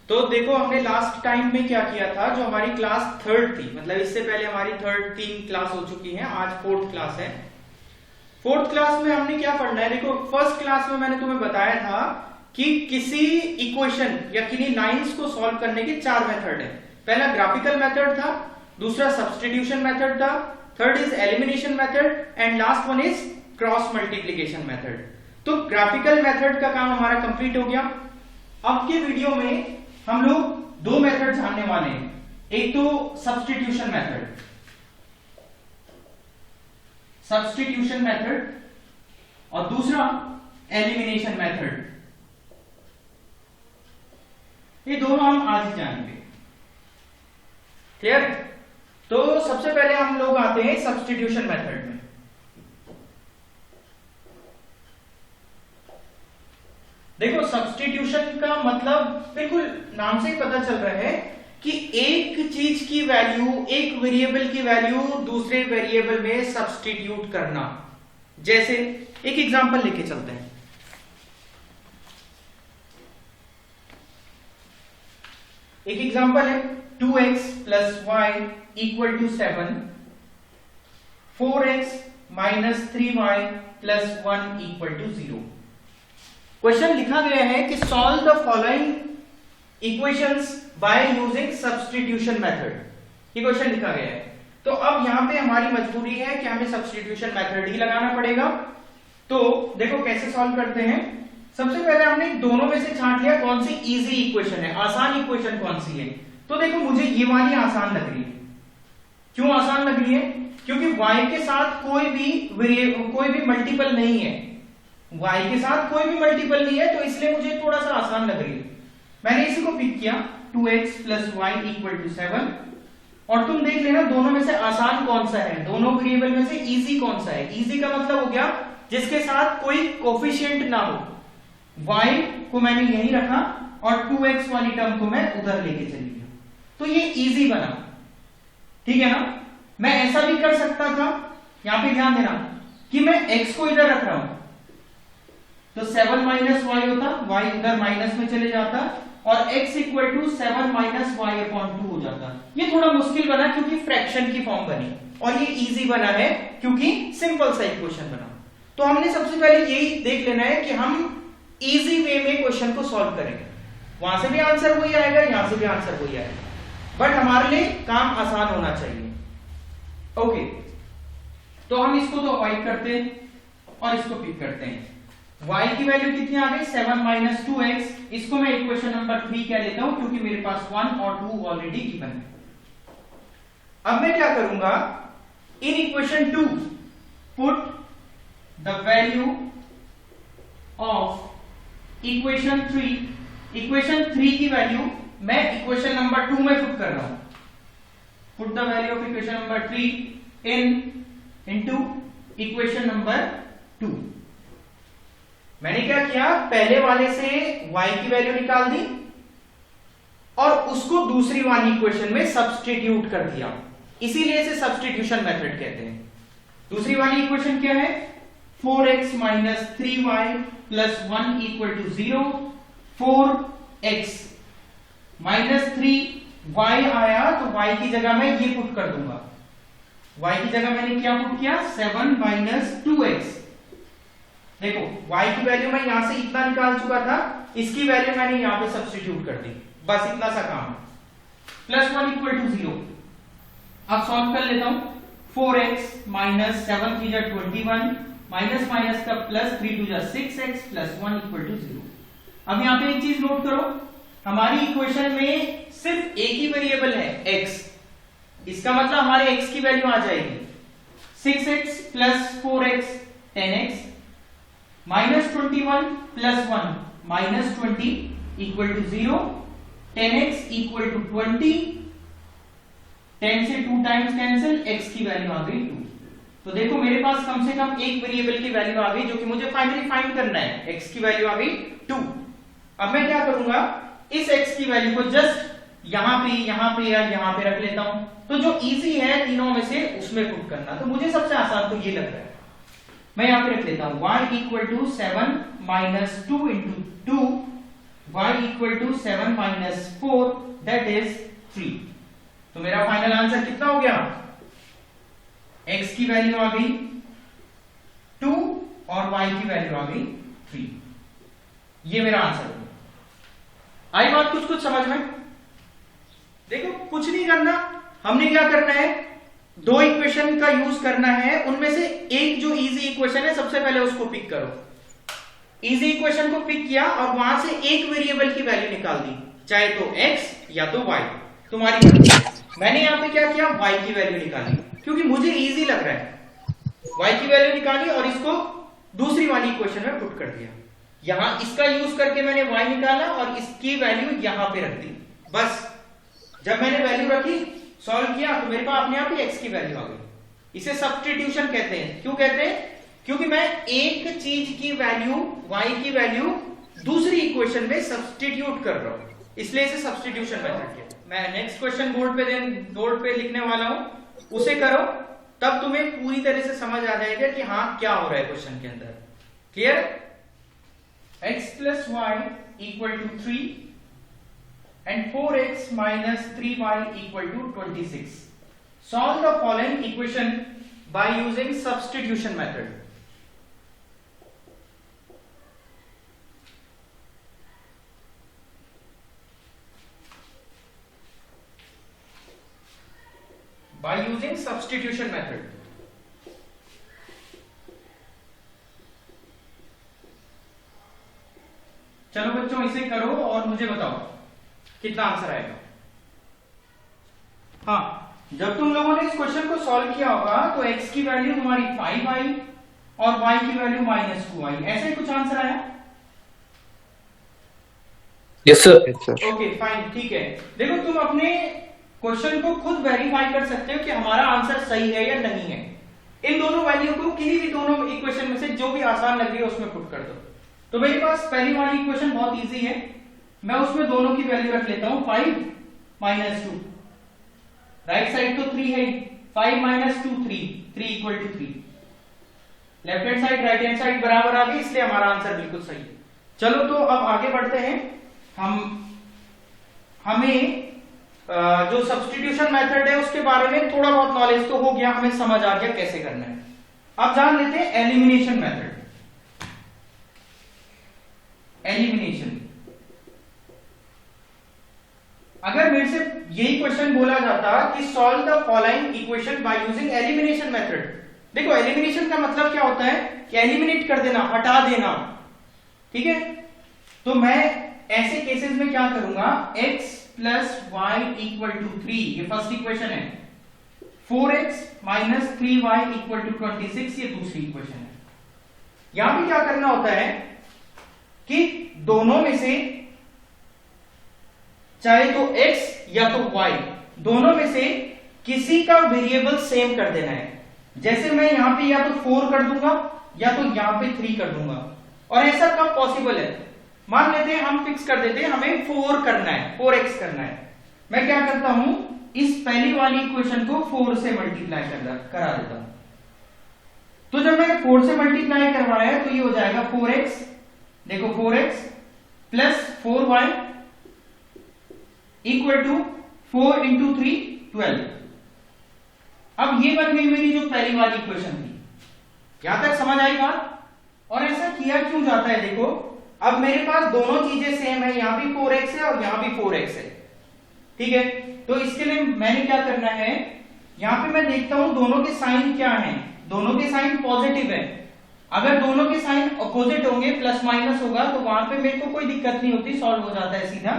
तो देखो हमने लास्ट टाइम में क्या किया था, जो हमारी क्लास थर्ड थी, मतलब इससे पहले हमारी थर्ड 3 क्लास हो चुकी हैं, आज फोर्थ क्लास है। फोर्थ क्लास में हमने क्या पढ़ना है, देखो फर्स्ट क्लास में मैंने तुम्हें बताया था कि किसी इक्वेशन या किन्हीं लाइंस को सॉल्व करने के 4 मेथड है। पहला ग्राफिकल मेथड था, दूसरा सब्स्टिट्यूशन मेथड था, third is elimination method and last one is cross multiplication method. तो ग्राफिकल मेथड का काम हमारा कंप्लीट हो गया। अब के वीडियो में हम लोग 2 मेथड जानने वाले हैं, एक तो सब्स्टिट्यूशन मेथड और दूसरा एलिमिनेशन मेथड। ये दोनों हम आज ही जानेंगे। क्लियर? तो सबसे पहले हम लोग आते हैं सब्स्टिट्यूशन मेथड में। देखो सब्स्टिट्यूशन का मतलब बिल्कुल नाम से ही पता चल रहा है कि एक चीज की वैल्यू, एक वेरिएबल की वैल्यू दूसरे वेरिएबल में सब्स्टिट्यूट करना। जैसे एक एग्जांपल लेके चलते हैं। एक एग्जांपल है 2x + y = 7, 4x - 3y + 1 = 0। Question लिखा गया है कि solve the following equations by using substitution method. ये क्वेश्चन लिखा गया है। तो अब यहां पे हमारी मजबूरी है कि हमें सब्स्टिट्यूशन मेथड ही लगाना पड़ेगा। तो देखो कैसे सॉल्व करते हैं। सबसे पहले हमने दोनों में से छांट लिया कौन सी इजी इक्वेशन है, आसान इक्वेशन कौन सी है। तो देखो मुझे ये वाली आसान लग रही है। क्यों आसान लग रही है? क्योंकि y के साथ कोई भी मल्टीपल नहीं है, y के साथ कोई भी मल्टीपल नहीं है, तो इसलिए मुझे थोड़ा सा आसान लग रही है। मैंने इसी को पिक किया 2x + y = 7। और तुम देख लेना दोनों में से आसान कौन सा है, दोनों वेरिएबल में से इजी कौन सा है। इजी का मतलब हो गया जिसके साथ कोई कोफिशिएंट ना हो। y को मैंने यहीं रखा और 2x वाली टर्म को मैं उधर लेके चली गया, तो ये इजी बना। ठीक है ना? मैं ऐसा भी कर सकता था, यहां पे ध्यान देना कि मैं x को इधर रख रहा हूं, तो 7 - y होता, y उधर माइनस में चले जाता और x = 7 - y/2 हो जाता। ये थोड़ा मुश्किल बना क्योंकि फ्रैक्शन की फॉर्म बनी, और ये इजी बना है क्योंकि सिंपल सा इक्वेशन बना। तो हमने सबसे पहले यही देख लेना है कि हम इजी वे में क्वेश्चन को सॉल्व करेंगे। वहां से भी आंसर वही आएगा, यहां से भी आंसर वही आएगा, बट हमारे लिए काम आसान होना चाहिए। ओके, तो हम इसको तो अवॉइड करते हैं और इसको पिक करते हैं। y की वैल्यू कितनी आ गई? 7 - 2x। इसको मैं इक्वेशन नंबर 3 कह लेता हूं क्योंकि मेरे पास 1 और 2 ऑलरेडी गिवन है। अब मैं क्या करूंगा, in equation 2 put the value of equation 3। Equation 3 की वैल्यू मैं इक्वेशन नंबर 2 में पुट कर रहा हूं। Put the value of equation number 3 into equation number 2। मैंने क्या किया, पहले वाले से y की वैल्यू निकाल दी और उसको दूसरी वाली इक्वेशन में सब्स्टिट्यूट कर दिया, इसीलिए इसे सब्स्टिट्यूशन मेथड कहते हैं। दूसरी वाली इक्वेशन क्या है? 4x - 3y + 1 = 0। 4x - 3y आया तो y की जगह मैं ये पुट कर दूंगा। y की जगह मैंने क्या पुट किया? 7 - 2x। देखो y की वैल्यू मैं यहां से इतना निकाल चुका था, इसकी वैल्यू मैंने यहां पे सब्स्टिट्यूट कर दी, बस इतना सा काम है। +1 = 0। अब सॉल्व कर लेता हूं। 4x - 7 × 21 माइनस का प्लस 3 × 6x + 1 = 0। अब यहां पे एक चीज नोट करो, हमारी इक्वेशन में सिर्फ एक ही वेरिएबल है x। इसका मतलब हमारे x की वैल्यू आ जाएगी 6x + 4x 10x -21 + 1 -20 = 0। 10x = 20। 10 से 2 टाइम्स कैंसिल, x की वैल्यू आ गई 2। तो देखो मेरे पास कम से कम एक वेरिएबल की वैल्यू आ गई जो कि मुझे फाइनली फाइंड करना है। x की वैल्यू आ गई 2। अब मैं क्या करूंगा, इस x की वैल्यू को जस्ट यहां पे या यहां पे रख लेता हूं। तो जो इजी है तीनों में से उसमें पुट करना, तो मुझे सबसे आसान तो ये लग रहा है। मैं यहां पे रख लेता हूं y = 7 - 2 × 2 y equal to 7 minus 4 that is 3। तो मेरा फाइनल आंसर कितना हो गया? x की वैल्यू आ गई 2 और y की वैल्यू आ गई 3। ये मेरा आंसर है। आई बात कुछ कुछ समझ में? देखो कुछ नहीं करना, हमने क्या करना है, दो इक्वेशन का यूज करना है, उनमें से एक जो इजी इक्वेशन है सबसे पहले उसको पिक करो। इजी इक्वेशन को पिक किया और वहां से एक वेरिएबल की वैल्यू निकाल दी, चाहे तो x या तो y, तुम्हारी मर्जी। मैंने यहां पे क्या किया, y की वैल्यू निकाली क्योंकि मुझे इजी लग रहा है। y की वैल्यू निकाली और इसको दूसरी वाली इक्वेशन में पुट कर दिया। यहां इसका यूज करके मैंने y निकाला और इसकी वैल्यू यहां पे रख दी। बस जब मैंने वैल्यू रखी, सॉल्व किया, तो मेरे पास अपने आप ही x की वैल्यू आ गई। इसे सब्स्टिट्यूशन कहते हैं। क्यों कहते हैं? क्योंकि मैं एक चीज की वैल्यू, y की वैल्यू दूसरी इक्वेशन में सब्स्टिट्यूट कर रहा हूं, इसलिए इसे सब्स्टिट्यूशन मेथड कहते हैं। मैं नेक्स्ट क्वेश्चन बोर्ड पे लिखने वाला हूं, उसे करो, तब तुम्हें पूरी तरह से समझ आ जाएगा कि हाँ क्या हो रहा है क्वेश्चन के अंदर। Clear? x plus y equal to 3 and 4x minus 3y equal to 26. Solve the following equation by using substitution method. By using substitution method. चलो बच्चों इसे करो और मुझे बताओ कितना आंसर आएगा। हाँ, जब तुम लोगों ने इस क्वेश्चन को सॉल्व किया होगा तो x की वैल्यू तुम्हारी 5 आई और y की वैल्यू -2 आई, ऐसे ही कुछ आंसर आया? Yes sir. ओके फाइन, ठीक है। देखो तुम अपने क्वेश्चन को खुद वेरीफाई कर सकते हो कि हमारा आंसर सही है या नहीं है। इन दोनों वैल्यू को किसी भी दोनों इक्वेशन में से जो भी आसान लग रही है उसमें पुट कर दो। तो मेरे पास पहली वाली इक्वेशन बहुत इजी है, मैं उसमें दोनों की वैल्यू रख लेता हूं, 5 -2, राइट साइड तो 3 है, 5 -2 3 equal to 3, left hand side right hand side बराबर आ गई, इसलिए हमारा आंसर बिल्कुल सही है। चलो तो अब आगे बढ़ते हैं। हमें जो सब्स्टिट्यूशन मेथड है उसके बारे में थोड़ा बहुत नॉलेज तो हो गया, हमें समझ आ गया कैसे करना है। अब जान लेते हैं एलिमिनेशन मेथड। एलिमिनेशन, अगर मेरे से यही क्वेश्चन बोला जाता कि solve the following equation by using elimination method. देखो एलिमिनेशन का मतलब क्या होता है कि एलिमिनेट कर देना, हटा देना, ठीक है। तो मैं ऐसे केसेस में क्या करूंगा, x plus y equal to 3, ये फर्स्ट इक्वेशन है, 4x minus 3y equal to 26, ये दूसरी इक्वेशन है। यहां भी क्या करना होता है कि दोनों में से, चाहे तो x या तो y, दोनों में से किसी का वेरिएबल सेम कर देना है। जैसे मैं यहां पे या तो 4 कर दूंगा या तो यहां पे 3 कर दूंगा। और ऐसा कब पॉसिबल है, मान लेते हैं हम फिक्स कर देते हैं हमें 4 करना है, 4x करना है। मैं क्या करता हूं, इस पहली वाली इक्वेशन को 4 से मल्टीप्लाई करा देता हूं। तो जब मैंने 4 से मल्टीप्लाई करवाया तो ये हो जाएगा 4x, देखो 4x plus 4y equal to 4 into 3 12। अब ये बन गई मेरी जो पहली वाली इक्वेशन थी। यहां तक समझ आई बात? और ऐसा किया क्यों जाता है, देखो अब मेरे पास दोनों चीजें सेम है, यहां भी 4x है और यहां भी 4x है, ठीक है। तो इसके लिए मैंने क्या करना है, यहां पे मैं देखता हूं दोनों के साइन क्या हैं, दोनों के साइन पॉजिटिव है। अगर दोनों के साइन अपोजिट होंगे, प्लस माइनस होगा, तो वहां पे मेरे को कोई दिक्कत नहीं होती, सॉल्व हो जाता है सीधा।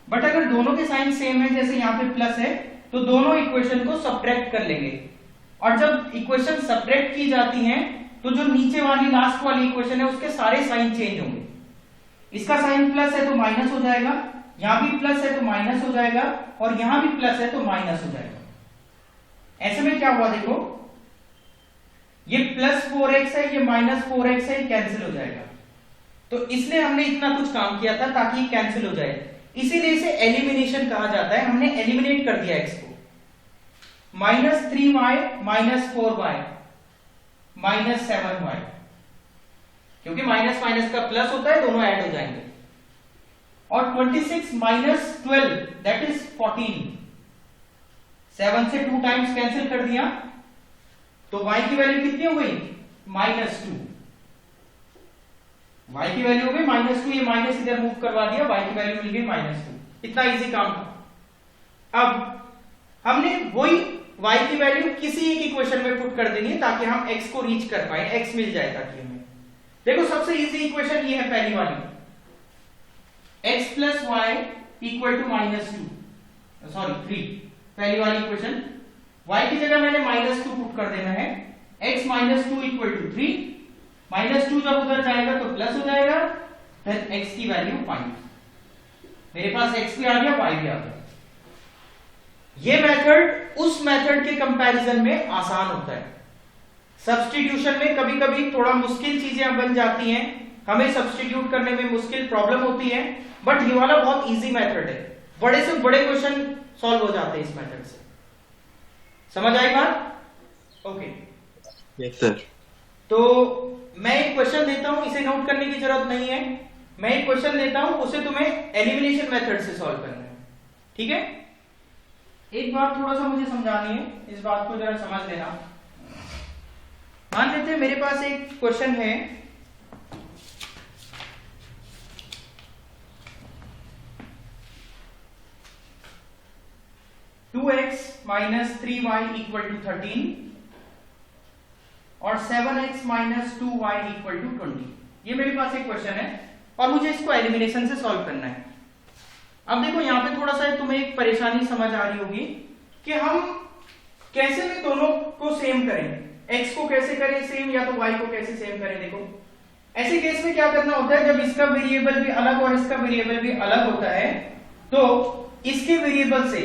बट अगर दोनों के साइन सेम है, जैसे यहां पे प्लस है, तो दोनों इक्वेशन को सब्ट्रैक्ट कर लेंगे। और जब इक्वेशन सब्ट्रैक्ट की जाती हैं तो जो नीचे वाली लास्ट वाली इक्वेशन है उसके सारे साइन चेंज होंगे। इसका साइन प्लस है तो माइनस हो जाएगा, यहां भी प्लस है तो माइनस हो जाएगा, और यहां भी प्लस है तो माइनस हो जाएगा। ऐसे में क्या हुआ, देखो ये प्लस 4x है, ये माइनस 4x है, ये कैंसिल हो जाएगा। तो इसलिए हमने इतना कुछ काम किया था ताकि कैंसिल हो जाए, इसीलिए इसे एलिमिनेशन कहा जाता है। हमने एलिमिनेट कर दिया x को। -3y minus 4y minus 7y, क्योंकि माइनस माइनस का प्लस होता है, दोनों ऐड हो जाएंगे। और 26 माइनस 12 दैट इज 14। 7 से 2 टाइम्स कैंसिल कर दिया तो y की वैल्यू कितनी हो गई? -2। y की वैल्यू हो गई -2, ये माइनस इधर मूव करवा दिया, y की वैल्यू मिल गई -2। इतना इजी काम था। अब हमने वही y की वैल्यू किसी एक इक्वेशन में पुट कर देनी है ताकि हम x को रीच कर पाए, x मिल जाए ताकि हमें। देखो सबसे इजी इक्वेशन ये है पहली वाली, x plus y equal to -2, sorry 3। पहली वाली इक्वेशन y की जगह मैंने -2 पुट कर देना है, x -2 इक्वल टू 3। -2 जब उधर जाएगा तो प्लस हो जाएगा, फिर x की वैल्यू 5। मेरे पास x भी आ गया, y भी आ गया। ये मेथड उस मेथड के कंपैरिजन में आसान होता है। सब्स्टिट्यूशन में कभी कभी थोड़ा मुश्किल चीजें बन जाती हैं, हमें सब्स्टिट्यूट करने में मुश्किल प्रॉब्लम होती है, बट ये वाला बहुत इजी मेथड है। बड़े से बड़े क्वेश्चन सॉल्व हो जाते हैं इस मेथड से। समझ आई बात? Okay yes sir. तो मैं एक क्वेश्चन देता हूं, इसे नोट करने की जरूरत नहीं है। मैं एक क्वेश्चन देता हूं, उसे तुम्हें एलिमिनेशन मेथड से सॉल्व करना है, ठीक है? एक बात थोड़ा सा मुझे समझानी है, इस बात को जरा समझ लेना। मान लेते हैं मेरे पास एक क्वेश्चन है, two x minus 3y equal to 13 और 7x minus 2y equal to 20। ये मेरे पास एक क्वेश्चन है और मुझे इसको एलिमिनेशन से सॉल्व करना है। अब देखो यहां पे थोड़ा सा तुम्हें एक परेशानी समझ आ रही होगी कि हम कैसे में दोनों को सेम करें, x को कैसे करें सेम या तो y को कैसे सेम करें। देखो ऐसे केस में क्या करना होता है, जब इसका वेरिएबल भी अलग और इसका वेरिएबल भी अलग होता है तो इसके वेरिएबल से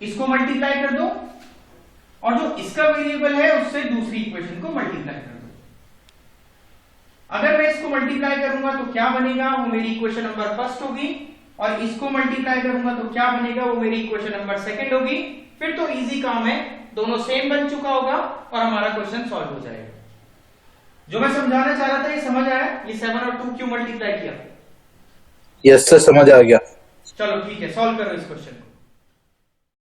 इसको मल्टीप्लाई कर दो और जो इसका वेरिएबल है उससे दूसरी इक्वेशन को मल्टीप्लाई कर दो। अगर मैं इसको मल्टीप्लाई करूंगा तो क्या बनेगा, वो मेरी इक्वेशन नंबर फर्स्ट होगी, और इसको मल्टीप्लाई करूंगा तो क्या बनेगा, वो मेरी इक्वेशन नंबर सेकंड होगी। फिर तो इजी काम है, दोनों सेम बन चुका होगा और हमारा क्वेश्चन सॉल्व हो जाएगा। जो मैं समझाना चाह रहा था ये समझ आया? ये 7 और 2 क्यों मल्टीप्लाई किया? यस सर, समझ आ गया। चलो ठीक है, सॉल्व करो इस क्वेश्चन।